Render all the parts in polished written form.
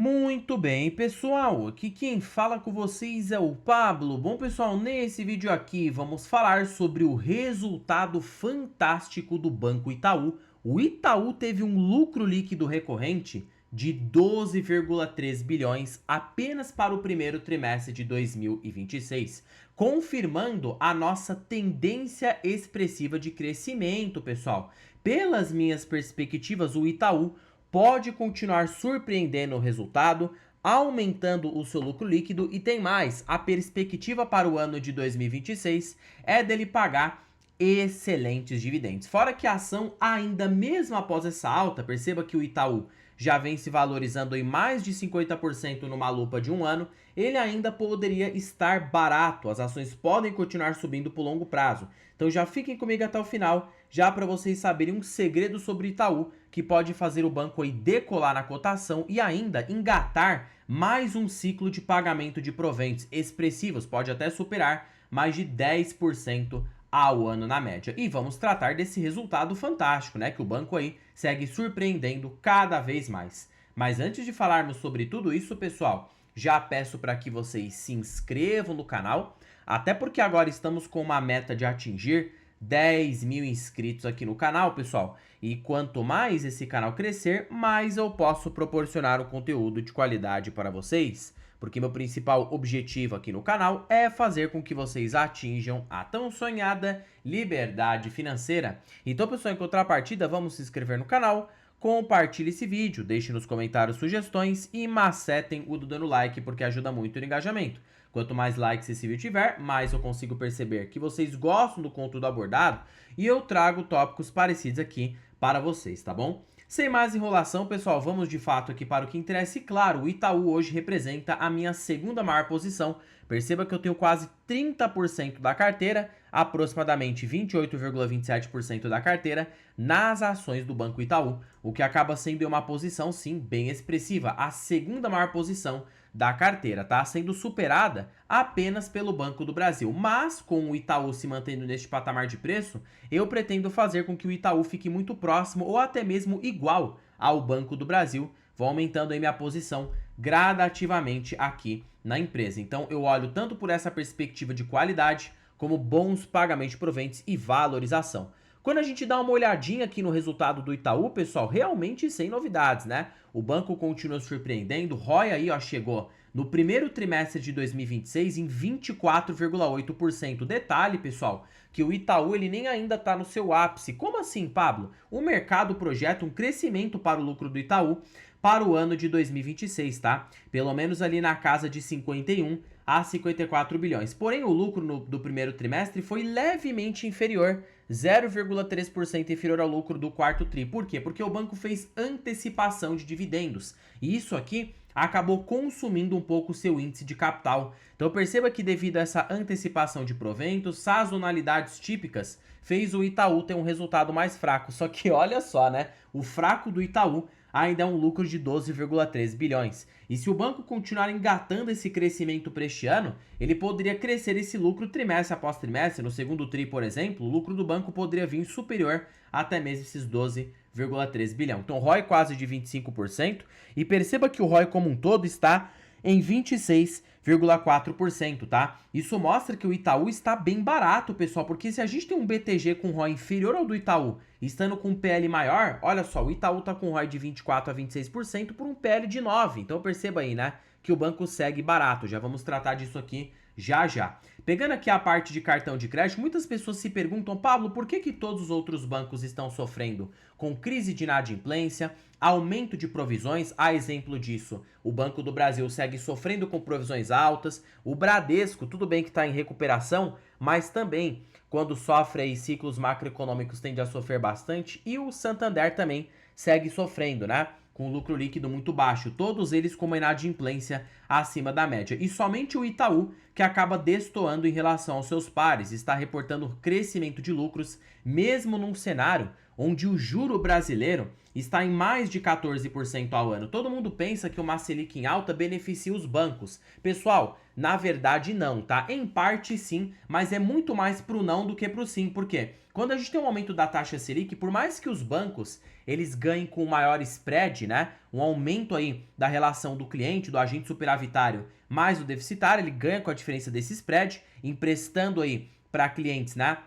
Muito bem, pessoal, aqui quem fala com vocês é o Pablo. Bom, pessoal, nesse vídeo aqui vamos falar sobre o resultado fantástico do Banco Itaú. O Itaú teve um lucro líquido recorrente de 12,3 bilhões apenas para o primeiro trimestre de 2026, confirmando a nossa tendência expressiva de crescimento, pessoal. Pelas minhas perspectivas, o Itaú pode continuar surpreendendo o resultado, aumentando o seu lucro líquido e tem mais, a perspectiva para o ano de 2026 é dele pagar excelentes dividendos. Fora que a ação ainda mesmo após essa alta, perceba que o Itaú já vem se valorizando em mais de 50% numa lupa de um ano, ele ainda poderia estar barato, as ações podem continuar subindo por longo prazo. Então já fiquem comigo até o final, já para vocês saberem um segredo sobre Itaú, que pode fazer o banco aí decolar na cotação e ainda engatar mais um ciclo de pagamento de proventos expressivos, pode até superar mais de 10% ao ano na média. E vamos tratar desse resultado fantástico, né, que o banco aí segue surpreendendo cada vez mais. Mas antes de falarmos sobre tudo isso, pessoal, já peço para que vocês se inscrevam no canal, até porque agora estamos com uma meta de atingir 10 mil inscritos aqui no canal, pessoal. E quanto mais esse canal crescer, mais eu posso proporcionar um conteúdo de qualidade para vocês. Porque meu principal objetivo aqui no canal é fazer com que vocês atinjam a tão sonhada liberdade financeira. Então, pessoal, em contrapartida, vamos se inscrever no canal, compartilhe esse vídeo, deixe nos comentários sugestões e macetem o dando like, porque ajuda muito no engajamento. Quanto mais likes esse vídeo tiver, mais eu consigo perceber que vocês gostam do conteúdo abordado e eu trago tópicos parecidos aqui para vocês, tá bom? Sem mais enrolação, pessoal, vamos de fato aqui para o que interessa. E claro, o Itaú hoje representa a minha segunda maior posição. Perceba que eu tenho quase 30% da carteira, aproximadamente 28,27% da carteira, nas ações do Banco Itaú, o que acaba sendo uma posição, sim, bem expressiva. A segunda maior posição da carteira, tá? Sendo superada apenas pelo Banco do Brasil. Mas, com o Itaú se mantendo neste patamar de preço, eu pretendo fazer com que o Itaú fique muito próximo ou até mesmo igual ao Banco do Brasil. Vou aumentando aí minha posição gradativamente aqui na empresa. Então, eu olho tanto por essa perspectiva de qualidade, como bons pagamentos de proventos e valorização. Quando a gente dá uma olhadinha aqui no resultado do Itaú, pessoal, realmente sem novidades, né? O banco continua surpreendendo, o ROI aí, ó, chegou no primeiro trimestre de 2026 em 24,8%. Detalhe, pessoal, que o Itaú ele nem ainda está no seu ápice. Como assim, Pablo? O mercado projeta um crescimento para o lucro do Itaú para o ano de 2026, tá? Pelo menos ali na casa de 51 a 54 bilhões. Porém, o lucro do primeiro trimestre foi levemente inferior, 0,3% inferior ao lucro do quarto tri. Por quê? Porque o banco fez antecipação de dividendos. E isso aqui acabou consumindo um pouco o seu índice de capital. Então perceba que devido a essa antecipação de proventos, sazonalidades típicas, fez o Itaú ter um resultado mais fraco. Só que olha só, né? O fraco do Itaú ainda é um lucro de 12,3 bilhões. E se o banco continuar engatando esse crescimento para este ano, ele poderia crescer esse lucro trimestre após trimestre. No segundo tri, por exemplo, o lucro do banco poderia vir superior até mesmo esses 12,3 bilhões. Então, ROI quase de 25%. E perceba que o ROI como um todo está em 26,4%, tá? Isso mostra que o Itaú está bem barato, pessoal, porque se a gente tem um BTG com ROI inferior ao do Itaú, estando com um PL maior, olha só, o Itaú tá com ROI de 24 a 26% por um PL de 9. Então perceba aí, né, que o banco segue barato. Já vamos tratar disso aqui já já. Pegando aqui a parte de cartão de crédito, muitas pessoas se perguntam, Pablo, por que todos os outros bancos estão sofrendo com crise de inadimplência, aumento de provisões? A exemplo disso, o Banco do Brasil segue sofrendo com provisões altas, o Bradesco, tudo bem que está em recuperação, mas também, quando sofre aí ciclos macroeconômicos, tende a sofrer bastante, e o Santander também segue sofrendo, né? Com lucro líquido muito baixo, todos eles com uma inadimplência acima da média. E somente o Itaú, que acaba destoando em relação aos seus pares, está reportando crescimento de lucros, mesmo num cenário onde o juro brasileiro está em mais de 14% ao ano. Todo mundo pensa que uma Selic em alta beneficia os bancos. Pessoal, na verdade não, tá? Em parte sim, mas é muito mais pro não do que pro sim. Por quê? Quando a gente tem um aumento da taxa Selic, por mais que os bancos eles ganhem com maior spread, né? Um aumento aí da relação do cliente, do agente superavitário mais o deficitário, ele ganha com a diferença desse spread, emprestando aí para clientes, né?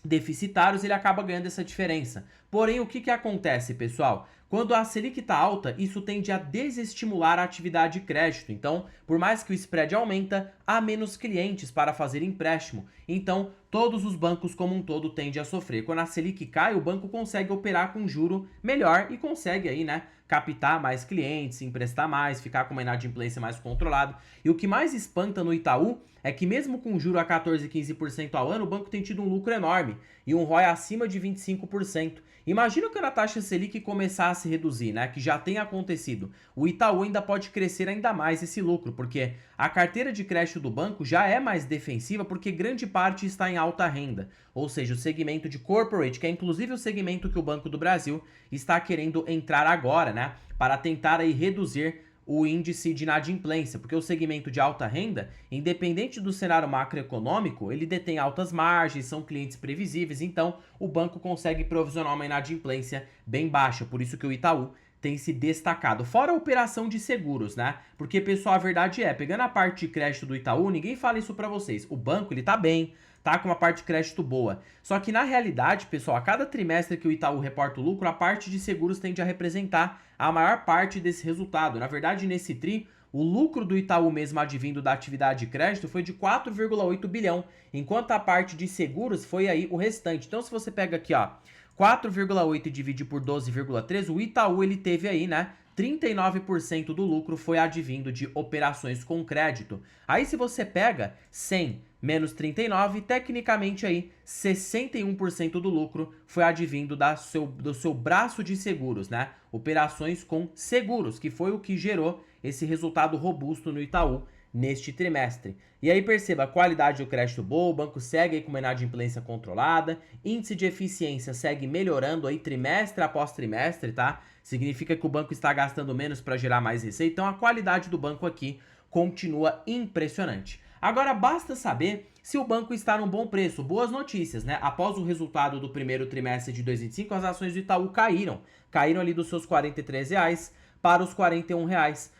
Deficitários, ele acaba ganhando essa diferença. Porém, o que acontece, pessoal? Quando a Selic está alta, isso tende a desestimular a atividade de crédito. Então, por mais que o spread aumenta, há menos clientes para fazer empréstimo. Então, todos os bancos como um todo tendem a sofrer. Quando a Selic cai, o banco consegue operar com juro melhor e consegue aí, né, captar mais clientes, emprestar mais, ficar com uma inadimplência mais controlada. E o que mais espanta no Itaú é que mesmo com juro a 14, 15% ao ano, o banco tem tido um lucro enorme e um ROI acima de 25%. Imagina que a taxa Selic começar a se reduzir, né? Que já tem acontecido. O Itaú ainda pode crescer ainda mais esse lucro, porque a carteira de crédito do banco já é mais defensiva porque grande parte está em alta renda. Ou seja, o segmento de corporate, que é inclusive o segmento que o Banco do Brasil está querendo entrar agora, né? Para tentar aí reduzir o índice de inadimplência, porque o segmento de alta renda, independente do cenário macroeconômico, ele detém altas margens, são clientes previsíveis, então o banco consegue provisionar uma inadimplência bem baixa, por isso que o Itaú tem se destacado. Fora a operação de seguros, né? Porque, pessoal, a verdade é, pegando a parte de crédito do Itaú, ninguém fala isso pra vocês. O banco, ele tá bem, tá com uma parte de crédito boa. Só que, na realidade, pessoal, a cada trimestre que o Itaú reporta o lucro, a parte de seguros tende a representar a maior parte desse resultado. Na verdade, nesse tri, o lucro do Itaú mesmo advindo da atividade de crédito foi de 4,8 bilhão, enquanto a parte de seguros foi aí o restante. Então, se você pega aqui, ó, 4,8 e divide por 12,3, o Itaú ele teve aí, né, 39% do lucro foi advindo de operações com crédito. Aí se você pega 100 menos 39, tecnicamente aí 61% do lucro foi advindo do seu braço de seguros, né? Operações com seguros, que foi o que gerou esse resultado robusto no Itaú neste trimestre. E aí perceba, a qualidade do crédito boa, o banco segue aí com uma inadimplência controlada, índice de eficiência segue melhorando aí trimestre após trimestre, tá? Significa que o banco está gastando menos para gerar mais receita, então a qualidade do banco aqui continua impressionante. Agora basta saber se o banco está num bom preço. Boas notícias, né? Após o resultado do primeiro trimestre de 2025, as ações do Itaú caíram. Caíram ali dos seus R$ 43 para os R$ 41.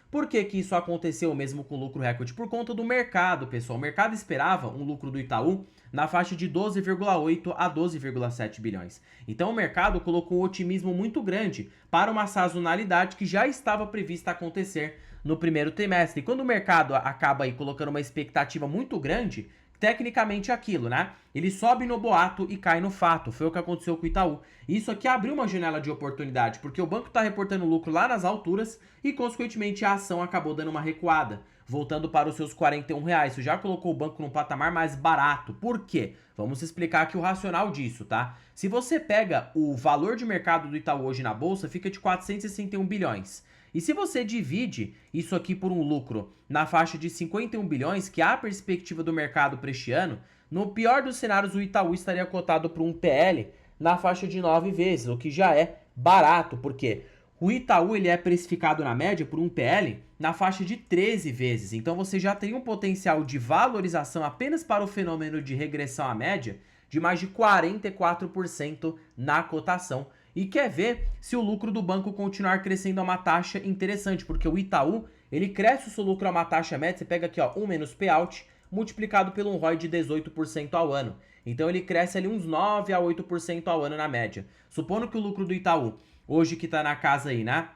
Por que que isso aconteceu mesmo com o lucro recorde? Por conta do mercado, pessoal. O mercado esperava um lucro do Itaú na faixa de 12,8 a 12,7 bilhões. Então o mercado colocou um otimismo muito grande para uma sazonalidade que já estava prevista acontecer no primeiro trimestre. E quando o mercado acaba aí colocando uma expectativa muito grande, tecnicamente é aquilo, né? Ele sobe no boato e cai no fato. Foi o que aconteceu com o Itaú. Isso aqui abriu uma janela de oportunidade, porque o banco está reportando lucro lá nas alturas e, consequentemente, a ação acabou dando uma recuada, voltando para os seus R$ 41. Isso já colocou o banco num patamar mais barato. Por quê? Vamos explicar aqui o racional disso, tá? Se você pega o valor de mercado do Itaú hoje na bolsa, fica de 461 bilhões. E se você divide isso aqui por um lucro na faixa de 51 bilhões, que é a perspectiva do mercado para este ano, no pior dos cenários o Itaú estaria cotado por um PL na faixa de 9 vezes, o que já é barato, porque o Itaú ele é precificado na média por um PL na faixa de 13 vezes. Então você já tem um potencial de valorização apenas para o fenômeno de regressão à média de mais de 44% na cotação. E quer ver se o lucro do banco continuar crescendo a uma taxa interessante, porque o Itaú, ele cresce o seu lucro a uma taxa média, você pega aqui, ó, 1 menos payout, multiplicado pelo um ROI de 18% ao ano. Então ele cresce ali uns 9 a 8% ao ano na média. Supondo que o lucro do Itaú, hoje que tá na casa aí, né,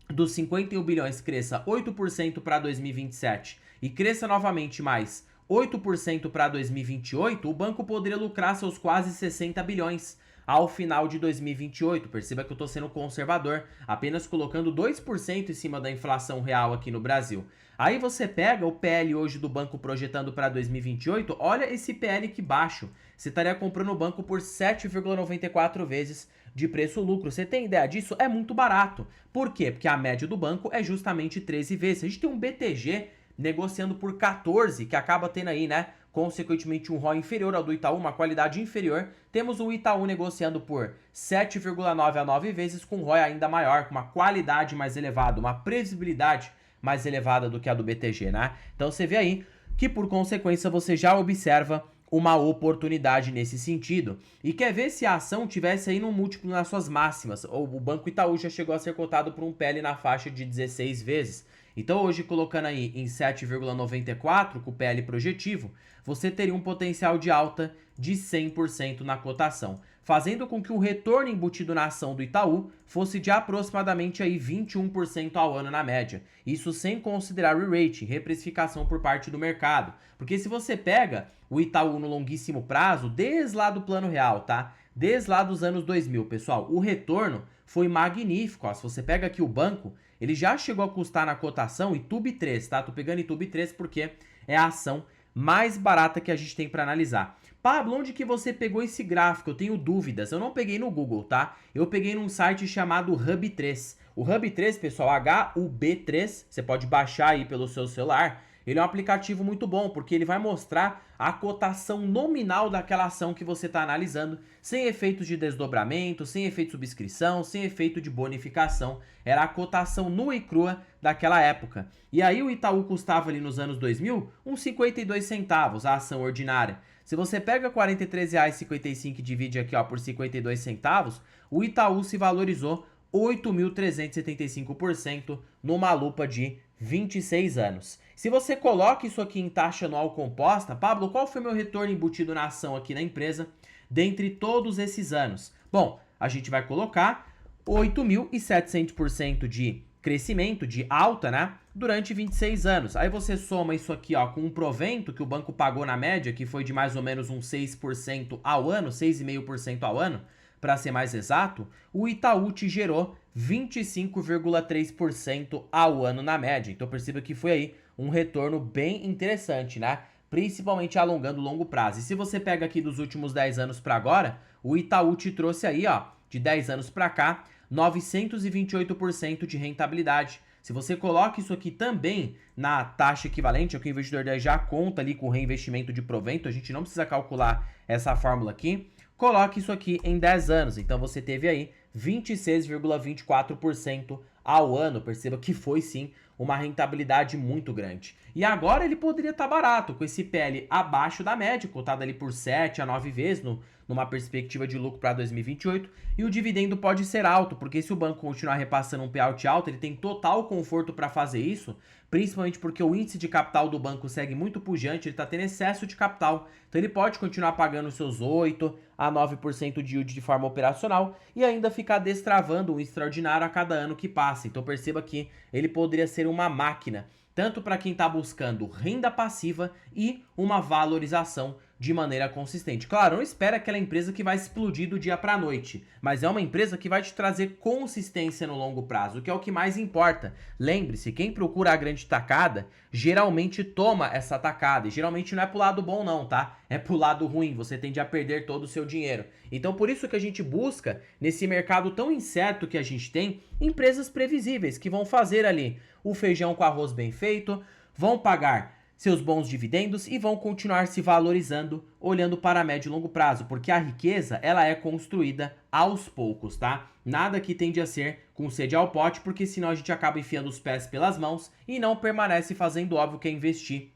dos 51 bilhões, cresça 8% para 2027 e cresça novamente mais 8% para 2028, o banco poderia lucrar seus quase 60 bilhões ao final de 2028. Perceba que eu estou sendo conservador, apenas colocando 2% em cima da inflação real aqui no Brasil. Aí você pega o PL hoje do banco projetando para 2028, olha esse PL que baixo. Você estaria comprando o banco por 7,94 vezes de preço-lucro. Você tem ideia disso? É muito barato. Por quê? Porque a média do banco é justamente 13 vezes. A gente tem um BTG negociando por 14, que acaba tendo aí, né, consequentemente um ROI inferior ao do Itaú, uma qualidade inferior. Temos o Itaú negociando por 7,9 a 9 vezes, com ROI ainda maior, com uma qualidade mais elevada, uma previsibilidade mais elevada do que a do BTG, né? Então você vê aí que, por consequência, você já observa uma oportunidade nesse sentido. E quer ver se a ação tivesse aí num múltiplo nas suas máximas. O Banco Itaú já chegou a ser cotado por um PL na faixa de 16 vezes. Então hoje, colocando aí em 7,94 com o PL projetivo, você teria um potencial de alta de 100% na cotação, fazendo com que o retorno embutido na ação do Itaú fosse de aproximadamente aí 21% ao ano na média. Isso sem considerar o re-rating, reprecificação por parte do mercado. Porque se você pega o Itaú no longuíssimo prazo, desde lá do Plano Real, tá? Desde lá dos anos 2000, pessoal, o retorno foi magnífico. Ó. Se você pega aqui o banco, ele já chegou a custar na cotação ITUB3, tá? Tô pegando ITUB3 porque é a ação mais barata que a gente tem para analisar. Pablo, onde que você pegou esse gráfico? Eu tenho dúvidas. Eu não peguei no Google, tá? Eu peguei num site chamado Hub3. O Hub3, pessoal, HUB3, você pode baixar aí pelo seu celular. Ele é um aplicativo muito bom, porque ele vai mostrar a cotação nominal daquela ação que você está analisando, sem efeitos de desdobramento, sem efeito de subscrição, sem efeito de bonificação. Era a cotação nua e crua daquela época. E aí o Itaú custava ali nos anos 2000 uns 52 centavos a ação ordinária. Se você pega R$ 43,55 e divide aqui ó, por 52 centavos, o Itaú se valorizou 8.375% numa lupa de 26 anos. Se você coloca isso aqui em taxa anual composta, Pablo, qual foi meu retorno embutido na ação aqui na empresa dentre todos esses anos? Bom, a gente vai colocar 8.700% de crescimento, de alta, né? Durante 26 anos. Aí você soma isso aqui, ó, com um provento que o banco pagou na média, que foi de mais ou menos uns 6% ao ano, 6,5% ao ano, para ser mais exato, o Itaú te gerou 25,3% ao ano na média. Então perceba que foi aí um retorno bem interessante, né? Principalmente alongando o longo prazo. E se você pega aqui dos últimos 10 anos para agora, o Itaú te trouxe aí, ó, de 10 anos para cá, 928% de rentabilidade. Se você coloca isso aqui também na taxa equivalente, é que o investidor já conta ali com o reinvestimento de provento, a gente não precisa calcular essa fórmula aqui. Coloque isso aqui em 10 anos, então você teve aí 26,24% ao ano. Perceba que foi sim uma rentabilidade muito grande. E agora ele poderia estar barato, com esse PL abaixo da média, cotado ali por 7 a 9 vezes, numa perspectiva de lucro para 2028, e o dividendo pode ser alto, porque se o banco continuar repassando um payout alto, ele tem total conforto para fazer isso, principalmente porque o índice de capital do banco segue muito pujante, ele está tendo excesso de capital, então ele pode continuar pagando seus 8 a 9% de yield de forma operacional e ainda ficar destravando um extraordinário a cada ano que passa. Então perceba que ele poderia ser uma máquina, tanto para quem está buscando renda passiva e uma valorização de maneira consistente. Claro, não espera aquela empresa que vai explodir do dia para a noite, mas é uma empresa que vai te trazer consistência no longo prazo, que é o que mais importa. Lembre-se, quem procura a grande tacada, geralmente toma essa tacada, e geralmente não é pro lado bom não, tá? É pro lado ruim, você tende a perder todo o seu dinheiro. Então por isso que a gente busca, nesse mercado tão incerto que a gente tem, empresas previsíveis, que vão fazer ali o feijão com arroz bem feito, vão pagar seus bons dividendos e vão continuar se valorizando olhando para médio e longo prazo, porque a riqueza ela é construída aos poucos, tá? Nada que tende a ser com sede ao pote, porque senão a gente acaba enfiando os pés pelas mãos e não permanece fazendo óbvio que é investir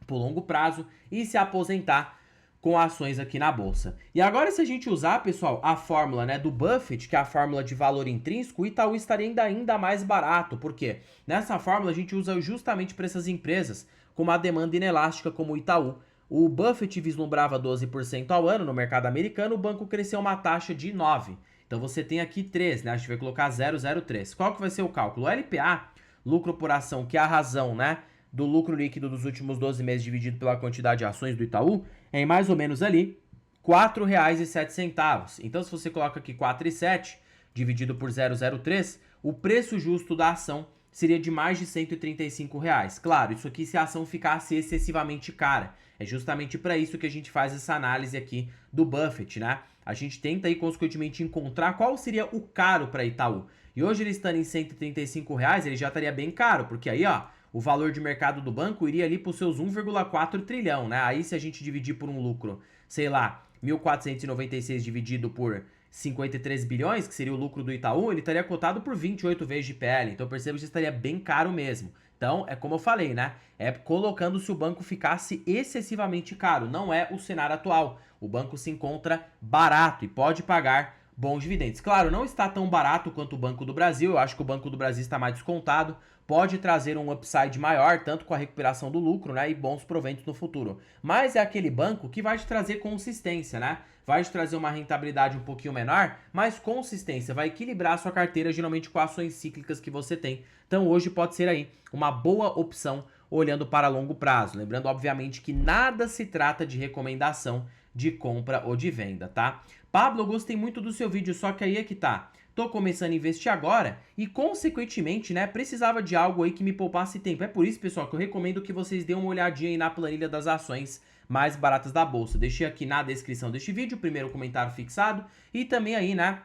por longo prazo e se aposentar com ações aqui na bolsa. E agora se a gente usar, pessoal, a fórmula, né, do Buffett, que é a fórmula de valor intrínseco, o Itaú estaria ainda mais barato, porque nessa fórmula a gente usa justamente para essas empresas com uma demanda inelástica como o Itaú. O Buffett vislumbrava 12% ao ano no mercado americano, o banco cresceu uma taxa de 9%. Então você tem aqui 3, né? A gente vai colocar 0,03. Qual que vai ser o cálculo? O LPA, lucro por ação, que é a razão, né, do lucro líquido dos últimos 12 meses dividido pela quantidade de ações do Itaú, é em mais ou menos ali R$ 4,07. Então se você coloca aqui 4,07 dividido por 0,03, o preço justo da ação seria de mais de R$ 135. Claro, isso aqui se a ação ficasse excessivamente cara. É justamente para isso que a gente faz essa análise aqui do Buffett, né? A gente tenta aí, consequentemente, encontrar qual seria o caro para Itaú. E hoje ele estando em R$ 135, ele já estaria bem caro, porque aí, ó, o valor de mercado do banco iria ali para os seus 1,4 trilhão, né? Aí se a gente dividir por um lucro, sei lá, 1.496 dividido por 53 bilhões, que seria o lucro do Itaú, ele estaria cotado por 28 vezes de PL. Então perceba que estaria bem caro mesmo. Então, é como eu falei, né? É colocando se o banco ficasse excessivamente caro. Não é o cenário atual. O banco se encontra barato e pode pagar bons dividendos. Claro, não está tão barato quanto o Banco do Brasil. Eu acho que o Banco do Brasil está mais descontado. Pode trazer um upside maior, tanto com a recuperação do lucro, né? E bons proventos no futuro. Mas é aquele banco que vai te trazer consistência, né? Vai te trazer uma rentabilidade um pouquinho menor, mas consistência. Vai equilibrar a sua carteira, geralmente com ações cíclicas que você tem. Então hoje pode ser aí uma boa opção olhando para longo prazo. Lembrando, obviamente, que nada se trata de recomendação de compra ou de venda, tá? Pablo, eu gostei muito do seu vídeo, só que aí é que tá. Tô começando a investir agora e, consequentemente, né, precisava de algo aí que me poupasse tempo. É por isso, pessoal, que eu recomendo que vocês dêem uma olhadinha aí na planilha das ações mais baratas da bolsa. Deixei aqui na descrição deste vídeo o primeiro comentário fixado e também aí, né,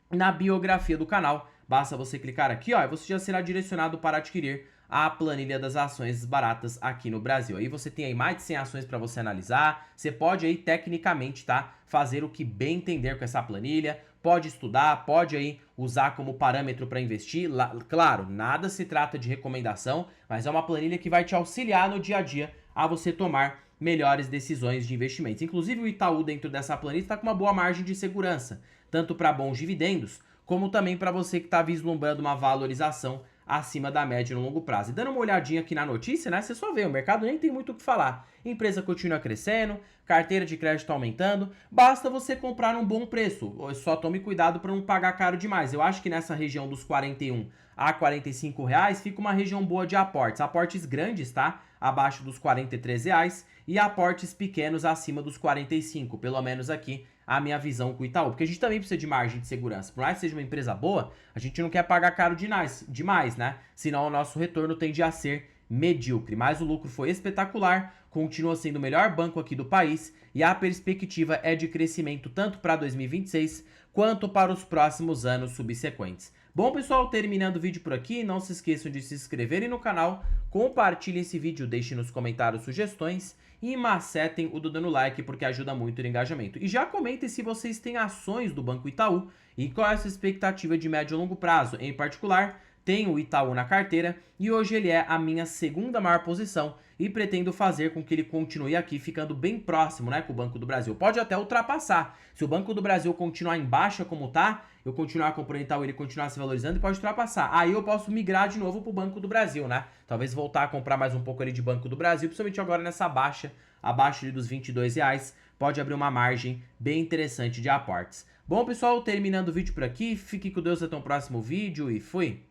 na biografia do canal. Basta você clicar aqui, ó, e você já será direcionado para adquirir a planilha das ações baratas aqui no Brasil. Aí você tem aí mais de 100 ações para você analisar. Você pode aí tecnicamente, tá, fazer o que bem entender com essa planilha. Pode estudar, pode aí usar como parâmetro para investir. Claro, nada se trata de recomendação, mas é uma planilha que vai te auxiliar no dia a dia a você tomar melhores decisões de investimentos. Inclusive o Itaú dentro dessa planilha está com uma boa margem de segurança, tanto para bons dividendos, como também para você que está vislumbrando uma valorização acima da média no longo prazo. E dando uma olhadinha aqui na notícia, né, você só vê, o mercado nem tem muito o que falar. Empresa continua crescendo, carteira de crédito aumentando, basta você comprar num bom preço. Só tome cuidado para não pagar caro demais. Eu acho que nessa região dos 41 a 45 reais fica uma região boa de aportes. Aportes grandes, tá? Abaixo dos 43 reais e aportes pequenos acima dos 45, pelo menos aqui a minha visão com o Itaú, porque a gente também precisa de margem de segurança. Por mais que seja uma empresa boa, a gente não quer pagar caro demais, né? Senão o nosso retorno tende a ser medíocre. Mas o lucro foi espetacular, continua sendo o melhor banco aqui do país e a perspectiva é de crescimento tanto para 2026 quanto para os próximos anos subsequentes. Bom, pessoal, terminando o vídeo por aqui, não se esqueçam de se inscreverem no canal, compartilhem esse vídeo, deixem nos comentários sugestões e macetem o dedo no like porque ajuda muito no engajamento. E já comentem se vocês têm ações do Banco Itaú e qual é a sua expectativa de médio e longo prazo. Em particular, tenho o Itaú na carteira e hoje ele é a minha segunda maior posição e pretendo fazer com que ele continue aqui ficando bem próximo, né, com o Banco do Brasil. Pode até ultrapassar. Se o Banco do Brasil continuar em baixa como tá, eu continuar comprando Itaú, ele continuar se valorizando e pode ultrapassar. Aí eu posso migrar de novo pro Banco do Brasil, né? Talvez voltar a comprar mais um pouco ali de Banco do Brasil, principalmente agora nessa baixa, abaixo ali dos R$ 22, pode abrir uma margem bem interessante de aportes. Bom, pessoal, terminando o vídeo por aqui, fique com Deus até o próximo vídeo e fui!